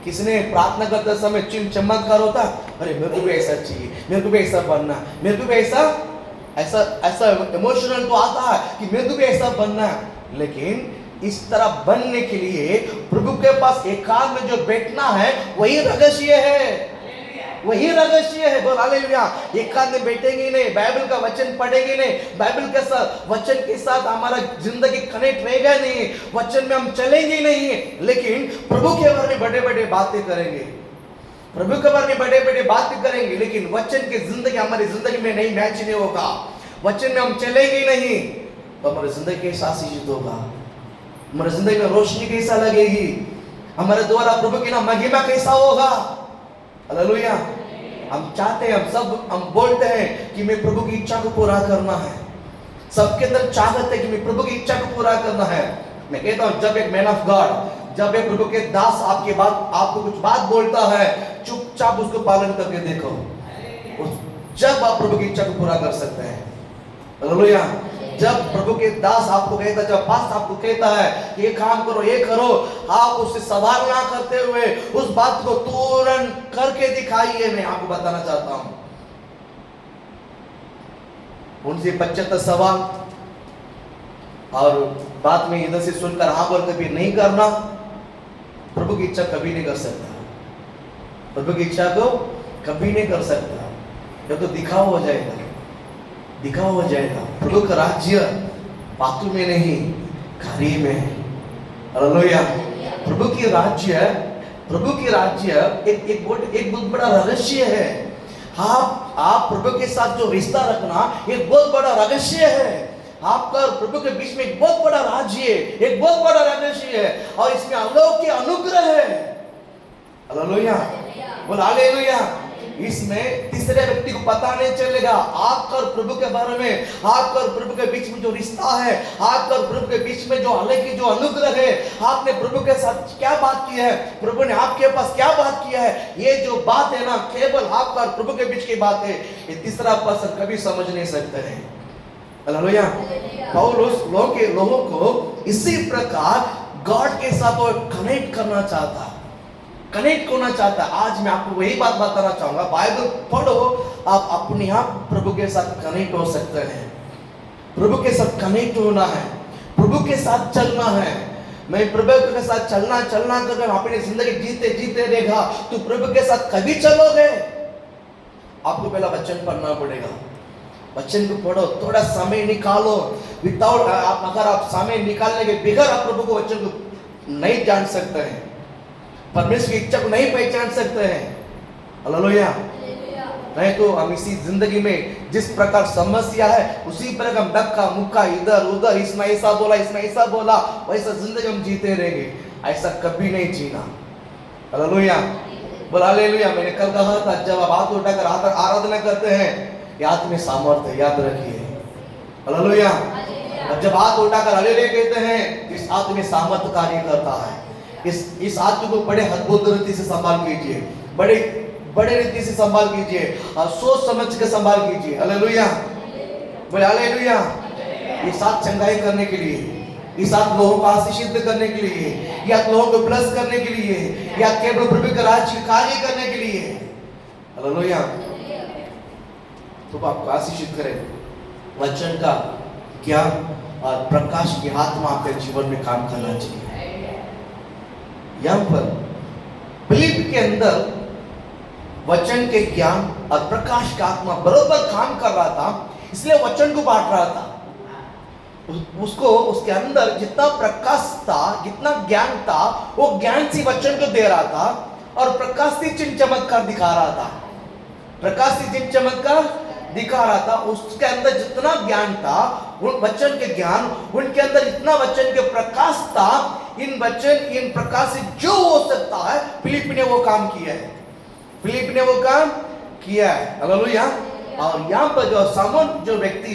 किसने प्रार्थना करते समय चिन्ह चमत्कार होता, अरे मेरे को भी ऐसा चाहिए, मेरे को भी ऐसा बनना, मेरे को भी ऐसा इमोशनल तो आता है कि मेरे को भी ऐसा बनना। लेकिन इस तरह बनने के लिए प्रभु के पास एकांत में जो बैठना है वही रहस्य है, वही रहस्य है। बोल हालेलुया। एकांत में बैठेंगे नहीं, बाइबल का वचन पढ़ेंगे नहीं, बाइबल के साथ वचन के साथ हमारा जिंदगी कनेक्ट रहेगा नहीं, वचन में हम चलेंगे नहीं, लेकिन प्रभु के बारे में बड़े बड़े बातें करेंगे, प्रभु के बारे में बड़े बड़े बातें करेंगे, लेकिन वचन की जिंदगी हमारी जिंदगी में नहीं मैच नहीं होगा, वचन में हम चलेंगे नहीं, तो हमारी जिंदगी कैसा आशीषित होगा, हमारी जिंदगी में रोशनी कैसा लगेगी, हमारे द्वारा प्रभु की ना महिमा कैसा होगा। हालेलुया। हम चाहते हैं, हम बोलते हैं कि मैं प्रभु की इच्छा को पूरा करना है, सबके अंदर चाहत है कि मैं प्रभु की इच्छा को पूरा करना है। मैं कहता हूं, जब एक मैन ऑफ गॉड, जब एक प्रभु के दास आपको कुछ बात बोलता है, चुपचाप उसको पालन करके देखो, जब आप प्रभु की इच्छा को पूरा कर सकते हैं। हालेलुया। जब प्रभु के दास आपको कहता, जब पास आपको कहता है ये काम करो, ये करो, आप उससे सवाल ना करते हुए उस बात को तुरंत करके दिखाइए। मैं आपको बताना चाहता हूं, उनसे 75 सवाल और बात में इधर से सुनकर हाँ बोल कभी नहीं करना, प्रभु की इच्छा कभी नहीं कर सकता, प्रभु की इच्छा को कभी नहीं कर सकता। ये तो दिखावा हो जाएगा, दिखावा हो जाएगा। प्रभु का राज्य बातों में नहीं, कार्य में है। हालेलुया। प्रभु की राज्य एक बहुत बड़ा रहस्य है। आप प्रभु के साथ जो रिश्ता रखना एक बहुत बड़ा रहस्य है। आपका और प्रभु के बीच में एक बहुत बड़ा राज्य है, एक बहुत बड़ा रहस्य है, और इसमें अलौकिक अनुग्रह है। हालेलुया। बोल हालेलुया। इसमें तीसरे व्यक्ति को पता नहीं चलेगा आपका और प्रभु के बारे में, आपका और प्रभु के बीच में जो रिश्ता है, आपका और प्रभु के बीच में जो अलौकिक जो अनुग्रह है, आपने प्रभु के साथ क्या बात की है, प्रभु ने आपके पास क्या बात किया है, ये जो बात है ना, केवल आपका और प्रभु के बीच की बात है, ये तीसरा पर्सन कभी समझ नहीं सकते हैं। हालेलुया। पौलुस लोगों को इसी प्रकार गॉड के साथ वो कनेक्ट करना चाहता है, कनेक्ट होना चाहता है। आज मैं आपको वही बात बताना चाहूंगा, बाइबल पढ़ो, आप अपने आप प्रभु के साथ कनेक्ट हो सकते हैं, प्रभु के साथ कनेक्ट होना है, प्रभु के साथ चलना है। मैं प्रभु के साथ चलना कर अपनी जिंदगी जीते रहेगा, तो प्रभु के साथ कभी चलोगे? आपको पहला वचन पढ़ना पड़ेगा, वचन को पढ़ो, थोड़ा समय निकालो। विदाउट अगर आप समय निकालने के बगैर आप प्रभु को वचन को नहीं जान सकते हैं, परमेश्वर की इच्छा को नहीं पहचान सकते हैं। हालेलुया। नहीं तो हम इसी जिंदगी में जिस प्रकार समस्या है उसी प्रकार हम धक्का मुक्का इधर उधर, इसने ऐसा बोला वैसा जिंदगी हम जीते रहेंगे। ऐसा कभी नहीं जीना। हालेलुया। बोल हालेलुया। मैंने कल कहा था, जब आप हाथ उठाकर आराधना करते हैं, याद में सामर्थ्य, याद रखिए। हालेलुया। और जब हाथ उठाकर हालेलुया कहते हैं, इस हाथ में सामर्थ्य कार्य करता है। इस हाथ को बड़े अद्भुत रीति से संभाल कीजिए, बड़े रीति से संभाल कीजिए और सोच समझ के संभाल कीजिए। हालेलुया। बोले हालेलुया। इस हाथ चंगाई करने के लिए, इस हाथ लोगों को आशीषित करने के लिए, या लोगों को प्लस करने के लिए, या केवल प्रभु का राज्य कार्य करने के लिए। हालेलुया। तो आपको आशीषित करे, वचन का ज्ञान और प्रकाश की आत्मा आपके जीवन में काम करना चाहिए। यहाँ पर फिलिप के अंदर वचन के ज्ञान और प्रकाश का आत्मा बरोबर काम कर रहा था, इसलिए वचन को बांट रहा था। उसको उसके अंदर जितना प्रकाश था, जितना ज्ञान था, वो ज्ञान से वचन को दे रहा था और प्रकाश से चिन्ह चमत्कार दिखा रहा था, प्रकाश से चिन्ह चमत्कार दिखा रहा था, उसके अंदर जितना ज्ञान था, उन वचन के ज्ञान, उनके अंदर इतना वचन के प्रकाश था, इन वचन इन प्रकाश से जो हो सकता है फिलिप ने वो काम किया है। फिलिप ने वो काम किया है। हालेलुया। और यहाँ पर जो सामोन जो व्यक्ति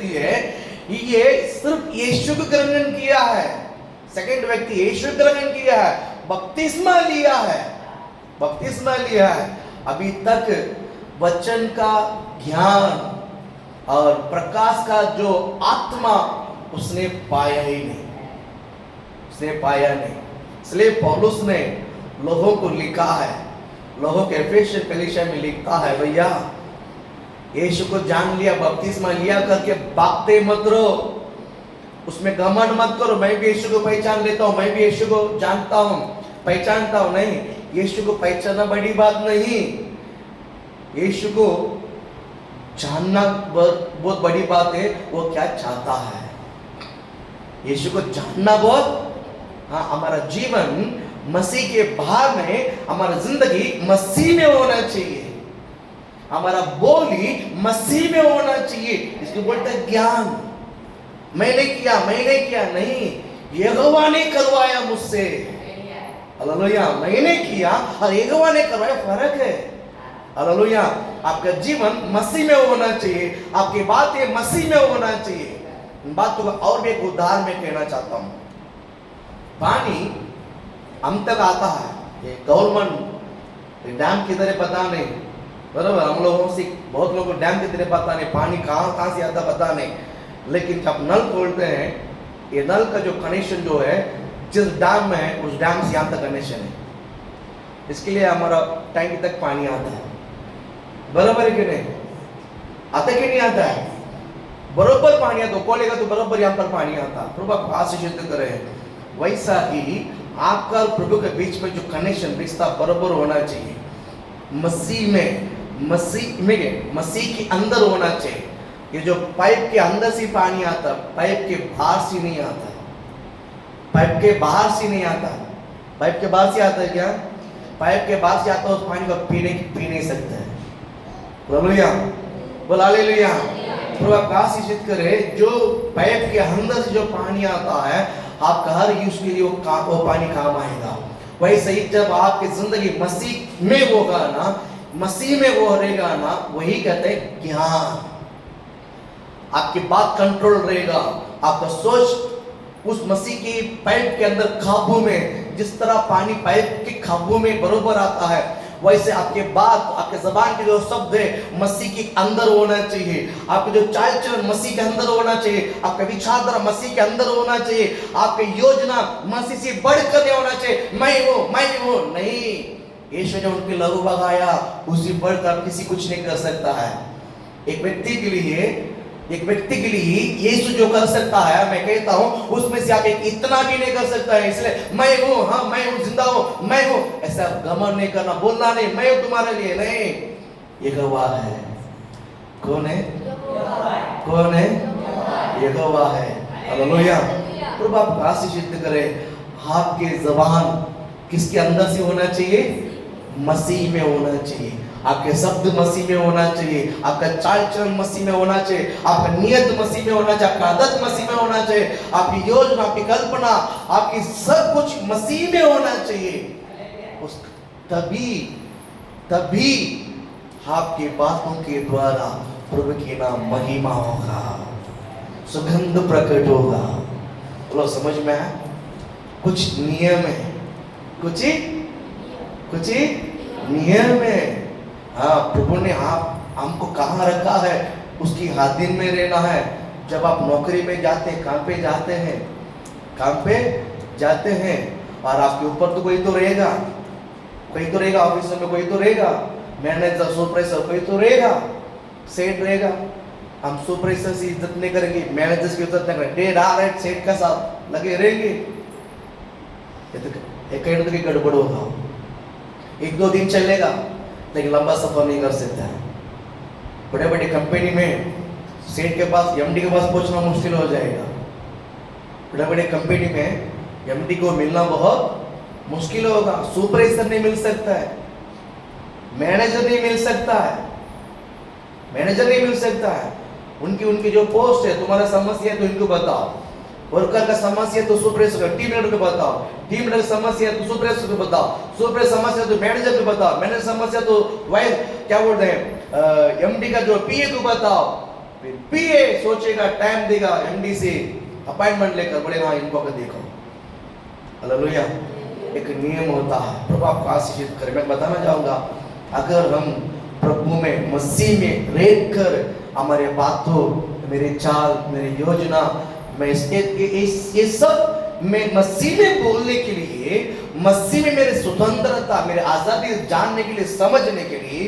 है, ये सिर्फ यीशु को ग्रहण किया है। सेकंड व्यक्ति यीशु ग्रहण किया है, बपतिस्मा लिया है। अभी तक वचन का ज्ञान और प्रकाश का जो आत्मा उसने पाया ही नहीं, इसलिए पौलुस ने लोगों को लिखा है, लोगों के एफेसियन कलीसिया में लिखता है, भैया यीशु को जान लिया, बपतिस्मा लिया करके भागते मत रहो, उसमें घमंड मत करो, मैं भी यीशु को पहचान लेता हूँ, मैं भी यीशु को जानता हूँ, पहचानता हूँ। नहीं, यीशु को पहचानना बड़ी बात नहीं, यीशु को जानना बहुत बड़ी बात है। वो क्या चाहता है, यीशु को जानना बहुत, हाँ, हमारा जीवन मसीह के बाहर में, हमारा जिंदगी मसीह में होना चाहिए, हमारा बोली मसीह में होना चाहिए। इसको बोलते हैं ज्ञान। मैंने किया नहीं, यहोवा ने करवाया मुझसे। हालेलुया। मैंने किया और यहोवा ने करवाया, फर्क है। हालेलुया। आपका जीवन मसीह में होना चाहिए, आपकी बातें मसीह में होना चाहिए। इन बातों का और भी एक उदाहरण मैं कहना चाहता हूँ। पानी हम तक आता है, ये गवर्नमेंट डैम किधर है पता नहीं, बराबर, हम लोगों से बहुत लोगों को डैम किधर पता नहीं, पानी कहाँ से आता पता नहीं, लेकिन जब नल खोलते हैं, ये नल का जो कनेक्शन जो है, जिस डैम में है उस डैम से यहाँ तक कनेक्शन है, इसके लिए हमारा टैंक तक पानी आता है। बराबर है कि नहीं? आता कि नहीं आता है? बरोबर पानी आता, खोलेगा तो बरोबर यहाँ पर पानी आता। प्रभु आप आशीषित करे। वैसा ही आपका प्रभु के बीच में जो कनेक्शन, रिश्ता बरोबर होना चाहिए, मसीह के अंदर होना चाहिए। ये जो पाइप के अंदर से पानी आता, पाइप के बाहर से नहीं आता, पाइप के बाहर से नहीं आता। पाइप के बाहर से आता है क्या? पाइप के बाहर से आता है, उस पानी को पी नहीं सकता है। हालेलुया, बोल हालेलुया। प्रभु आपका आशीषित करे। जो पाइप के अंदर से जो पानी आता है, आपका हर यूज के लिए वो पानी काम आएगा। वैसे ही जब आपकी जिंदगी मसीह में होगा ना, मसीह में वो रहेगा ना, वही कहते हैं ज्ञान। आपकी बात कंट्रोल रहेगा, आपका सोच उस मसीह की पाइप के अंदर काबू में, जिस तरह पानी पाइप के काबू में बरोबर आता है, वैसे आपके बात, आपके जबान के जो शब्द है मसीह के अंदर होना चाहिए। आपके जो चाल चलन मसीह के अंदर होना चाहिए, आपका विचारधारा मसीह के अंदर होना चाहिए, आपकी योजना मसीह से बढ़कर नहीं होना चाहिए। मैं वो नहीं, यीशु ने उनके लहू बगाया, उसी बढ़कर किसी कुछ नहीं कर सकता है। एक व्यक्ति के लिए यीशु जो कर सकता है, मैं कहता हूं उसमें से आप एक इतना भी नहीं कर सकता है। इसलिए मैं हूं, हाँ मैं हूं, जिंदा हूं, मैं हूं, ऐसा घमंड नहीं करना, बोलना नहीं मैं हूं तुम्हारे लिए, नहीं। यहोवा है। कौन है? यहोवा है। हालेलुया। प्रभु आपको आशीषित करे। आपके जबान किसके अंदर से होना चाहिए? मसीह में होना चाहिए। आपके शब्द मसीह में होना चाहिए, आपका चाल चलन मसीह में होना चाहिए, आपका नियत मसीह में होना चाहिए, आपका आदत मसीह में होना चाहिए, आपकी योजना, आपकी कल्पना, आपकी सब कुछ मसीह में होना चाहिए। तभी आपकी बातों के द्वारा प्रभु की नाम महिमा होगा, सुगंध प्रकट होगा। बोलो समझ में है? कुछ नियम है, कुछ नियम है। हाँ, प्रभु ने हमको कहाँ रखा है, उसकी हादिन में रहना है। जब आप नौकरी में जाते हैं, काम पे जाते हैं और आपके ऊपर तो कोई तो रहेगा, ऑफिस में कोई तो रहेगा, मैनेजर, सुपरवाइजर कोई तो रहेगा, सेठ रहेगा। हम सुपरवाइजर से इज्जत नहीं करेंगे, मैनेजर की इज्जत नहीं करेंगे, डे रात सेठ का साथ लगे रहेंगे, एक गड़बड़ होगा। 1-2 दिन चलेगा, लेकिन लंबा सफर नहीं कर सकता है। बड़े बड़े कंपनी में सेठ के पास, एमडी के पास पहुंचना मुश्किल हो जाएगा। बड़े बड़े कंपनी में एमडी को मिलना बहुत मुश्किल होगा। सुपरवाइजर नहीं मिल सकता है, मैनेजर नहीं मिल सकता है, मैनेजर नहीं मिल सकता है। उनकी उनकी जो पोस्ट है, तुम्हारा समस्या है तो इनको बताओ, वर्कर का समस्या तो सुपरवाइजर टीम लीडर को बताओ, टीम लीडर समस्या तो सुपरवाइजर को बताओ, सुपरवाइजर समस्या तो मैनेजर को बताओ, मैनेजर समस्या तो वाइस क्या बोलते हैं एमडी का जो पीए को बताओ। फिर पीए सोचेगा, टाइम देगा, एमडी से अपॉइंटमेंट लेकर बोलेगा हाँ इनको आकर देखो। हालेलुया। एक नियम होता है। प्रभु आपको आशीषित करे। मैं बताना चाहूंगा, अगर हम प्रभु में मसीह में रहकर हमारे बातों, मेरे चाल, मेरे योजना, मैं ये सब मैं मसीह में बोलने के लिए, मसीह में मेरे स्वतंत्रता, मेरे आजादी जानने के लिए, समझने के लिए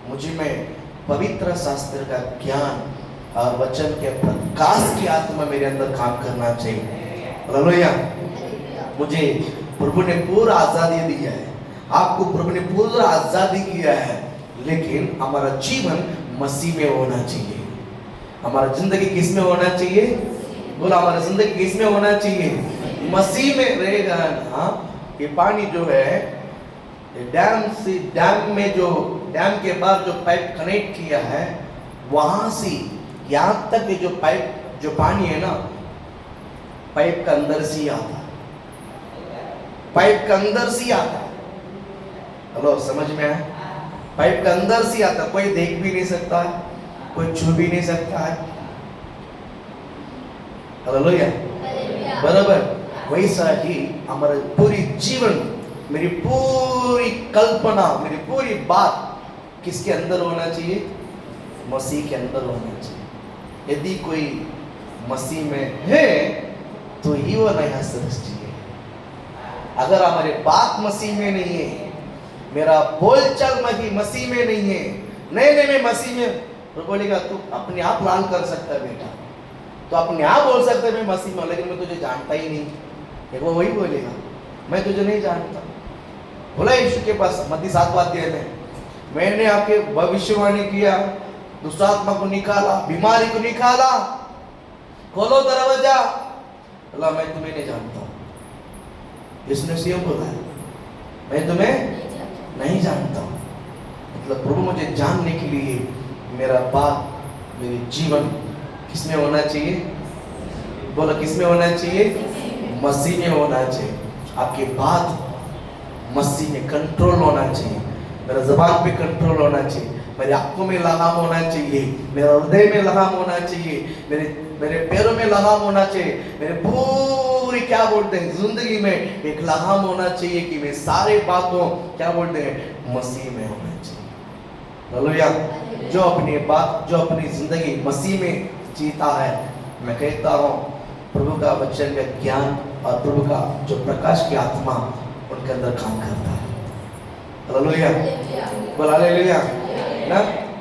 मुझे में पवित्र शास्त्र का ज्ञान और वचन के प्रकाश की आत्मा मेरे अंदर काम करना चाहिए। हालेलुया। मुझे प्रभु ने पूरा आजादी दिया है, आपको प्रभु ने पूरा आजादी किया है, लेकिन हमारा जीवन मसीह में होना चाहिए। हमारा जिंदगी किस में होना चाहिए? बोला, हमारा जिंदगी किस में होना चाहिए? मसीह में रहेगा ना। ये पानी जो है डैम में जो डैम के बाद जो पाइप कनेक्ट किया है, वहां से यहाँ तक ये जो पाइप जो पानी है ना, पाइप का अंदर से आता है, पाइप का अंदर से आता है। हेलो, समझ में आया? पाइप का अंदर से आता, कोई देख भी नहीं सकता है, कोई छू भी नहीं सकता है। हालेलुया। बराबर वैसा ही हमारा पूरी जीवन, मेरी पूरी कल्पना, मेरी पूरी बात किसके अंदर होना चाहिए? मसीह के अंदर होना चाहिए। यदि कोई मसीह में है तो ही वो नया सृष्टि है। अगर हमारे बात मसीह में नहीं है, मेरा बोलचाल मसीह में नहीं है, नहीं मैं मसीह में, तो बोलेगा तू अपने आप लाल कर सकता है बेटा, तो अपने आप बोल सकता है मैं मसीह में, लेकिन मैं तुझे जानता ही नहीं। एक वो वही बोलेगा मैं तुझे नहीं जानता। बोला यीशु के पास मत्ती 7वां अध्याय में, मैंने आपके भविष्यवाणी किया, दुष्टात्मा को निकाला, बीमारी को निकाला, खोलो दरवाजा। बोला मैं तुम्हें नहीं जानता। यीशु ने सीओ बोला मैं तुम्हें नहीं जानता। मतलब प्रभु मुझे जानने के लिए मेरा बात, मेरे जीवन किसमें होना चाहिए? बोलो किसमें होना चाहिए? मसीह में होना चाहिए। आपकी बात मसीह में कंट्रोल होना चाहिए, मेरा जबान पे कंट्रोल होना चाहिए, मेरी आंखों में लगाम होना चाहिए, मेरे हृदय में लगाम होना चाहिए, मेरे पैरों में लगाम होना चाहिए, मेरे पूरी क्या बोलते हैं जिंदगी में एक लगाम होना चाहिए कि मैं सारे बातों क्या बोलते हैं मसीह में होना चाहिए। हालेलुया। जो अपनी बात, जो अपनी जिंदगी मसीह में जीता है, मैं कहता हूँ प्रभु का वचन का ज्ञान और प्रभु का जो प्रकाश की आत्मा उनके अंदर काम करता है। हालेलुया। बोल हालेलुया। ना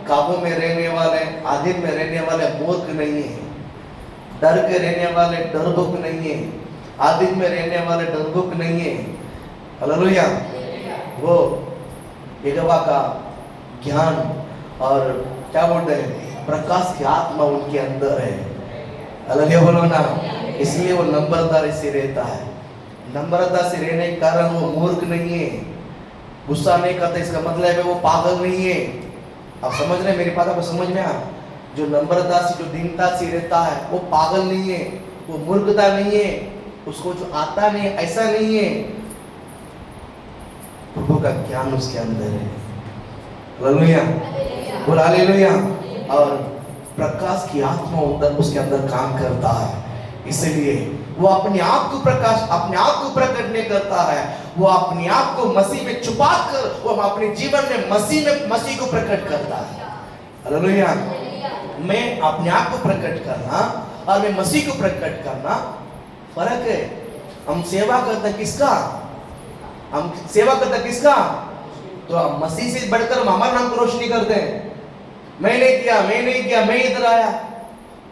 काबू में रहने वाले, आधीन में रहने वाले मूर्ख नहीं है, डर के रहने वाले डरपोक नहीं है, आधीन में रहने वाले डरपोक नहीं है। हालेलुया। वो यहोवा का ज्ञान और क्या बोलते हैं प्रकाश की आत्मा उनके अंदर है। हालेलुया बोलो ना। इसलिए वो नम्रता से रहता है। नम्रता से रहने के कारण वो मूर्ख नहीं है, गुस्सा नहीं करता, इसका मतलब है वो पागल नहीं है। आप समझ रहे हैं मेरी बात? आपको समझ में आ? जो नम्रता से, जो दीनता से रहता है वो पागल नहीं है, वो मूर्खता नहीं है, उसको जो आता नहीं है ऐसा नहीं है। प्रभु का ज्ञान उसके अंदर है। हालेलुया। बोल हालेलुया। और प्रकाश की आत्मा उधर उसके अंदर काम करता है, इसलिए वो अपने आप को प्रकाश, अपने आप को प्रकट नहीं करता है, वो अपने आप को मसीह में छुपा कर वो अपने जीवन में मसीह को प्रकट करता है। हालेलुया। मैं अपने आप को प्रकट करना और मैं मसीह को प्रकट करना फर्क है। हम सेवा करते किसका? हम सेवा करते किसका? तो हम मसीह से बढ़कर हम हमारा नाम को रोशनी करते हैं। मैं नहीं किया, मैं इधर आया।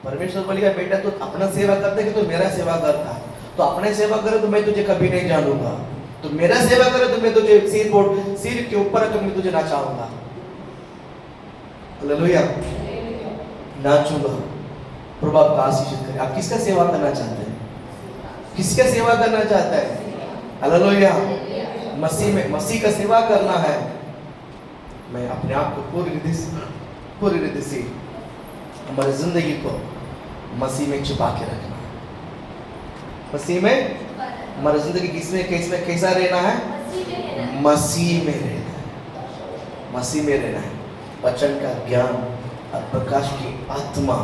परमेश्वर बोलेगा बेटा तू अपना सेवा करते कि तू मेरा सेवा करता है। तो अपने सेवा करे तो मैं तुझे कभी नहीं जानूंगा, तो मेरा सेवा करे तो मैं तुझे सिर के ऊपर तो मैं तुझे नाचाऊंगा। हालेलुया। नाचूंगा। प्रभु आपको आशीषित करे। आप किसका सेवा करना चाहते हैं? किसका सेवा करना चाहता है? हालेलुया। मसीह में, मसीह का सेवा करना है। मैं अपने आप को पूरी रीति से पूरी रीति से हमारी जिंदगी को मसीह में छुपा के रखना है। मसीह में हमारी जिंदगी किसमें किसमें कैसा रहना है? मसीह में रहना है। मसीह में रहना है। वचन का ज्ञान और प्रकाश की आत्मा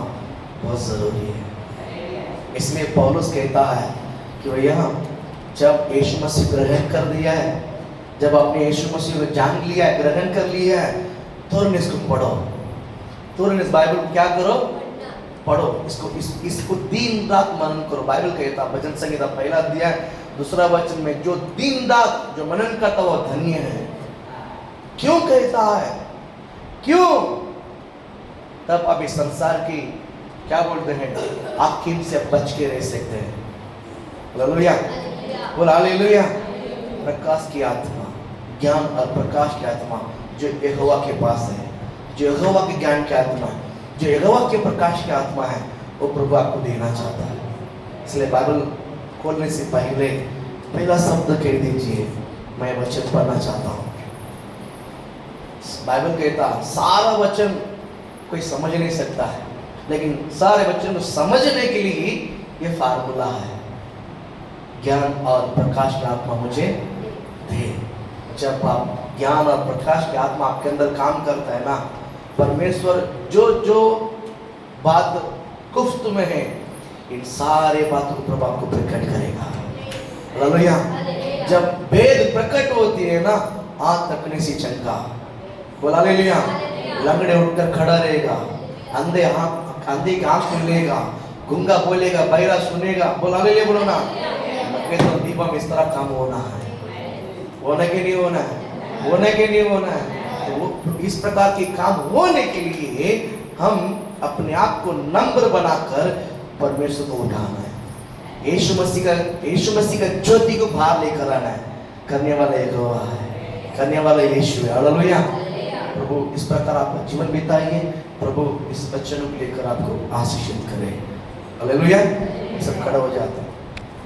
बहुत जरूरी है। इसमें पौलुस कहता है कि भैया जब यीशु मसीह ग्रहण कर दिया है, जब आपने यीशु मसीह को जान लिया है, ग्रहण कर लिया है, तुरंत इसको पढ़ो, तुरंत इस बाइबल को क्या करो? पढ़ो। इसको दिन रात मनन करो। बाइबल कहता भजन संहिता 1 अध्याय 2 वचन में, जो दिन रात जो मनन करता वो धन्य है। क्यों कहता है? क्यों? तब आप इस संसार की क्या बोलते हैं आखिर से बच के रह सकते हैं। हालेलुया, बोल हालेलुया। प्रकाश की आत्मा, ज्ञान और प्रकाश की आत्मा जो यहोवा के पास है, जो यहोवा के ज्ञान की आत्मा है, जो यहोवा के प्रकाश की आत्मा है, वो प्रभु आपको देना चाहता है। इसलिए बाइबल खोलने से पहले पहला शब्द कह दीजिए, मैं वचन पढ़ना चाहता हूँ। बाइबल कहता सारा वचन कोई समझ नहीं सकता है, लेकिन सारे वचन को समझने के लिए ये फार्मूला है, ज्ञान और प्रकाश की आत्मा मुझे दे। जब आप ज्ञान और प्रकाश की आत्मा आपके अंदर काम करता है ना, परमेश्वर जो जो बात गुफ्त में है, इन सारे बातों को प्रभु आपको प्रकट करेगा। हालेलुया। जब वेद प्रकट होती है ना, आँख तकने से चंगा, बोला हालेलुया। लंगड़े उठकर खड़ा रहेगा, अंधे की आँख खुलेगा, गूंगा बोलेगा, बहरा सुनेगा, बोला हालेलुया। बोलो ना, तो दीपा में इस तरह काम होना है, होने के नहीं होना है, होने के नहीं होना है। तो इस प्रकार के काम होने के लिए हम अपने आप को नम्र बनाकर परमेश्वर को उठाना है। यीशु मसीह का ज्योति को बाहर लेकर आना है। करने वाला यहोवा है, करने वाला यीशु है। हालेलुया। प्रभु इस प्रकार आपका जीवन बिताइए। प्रभु इस वचनों को लेकर आपको आशीषित करे। हालेलुया। सब खड़ा हो जाते हैं।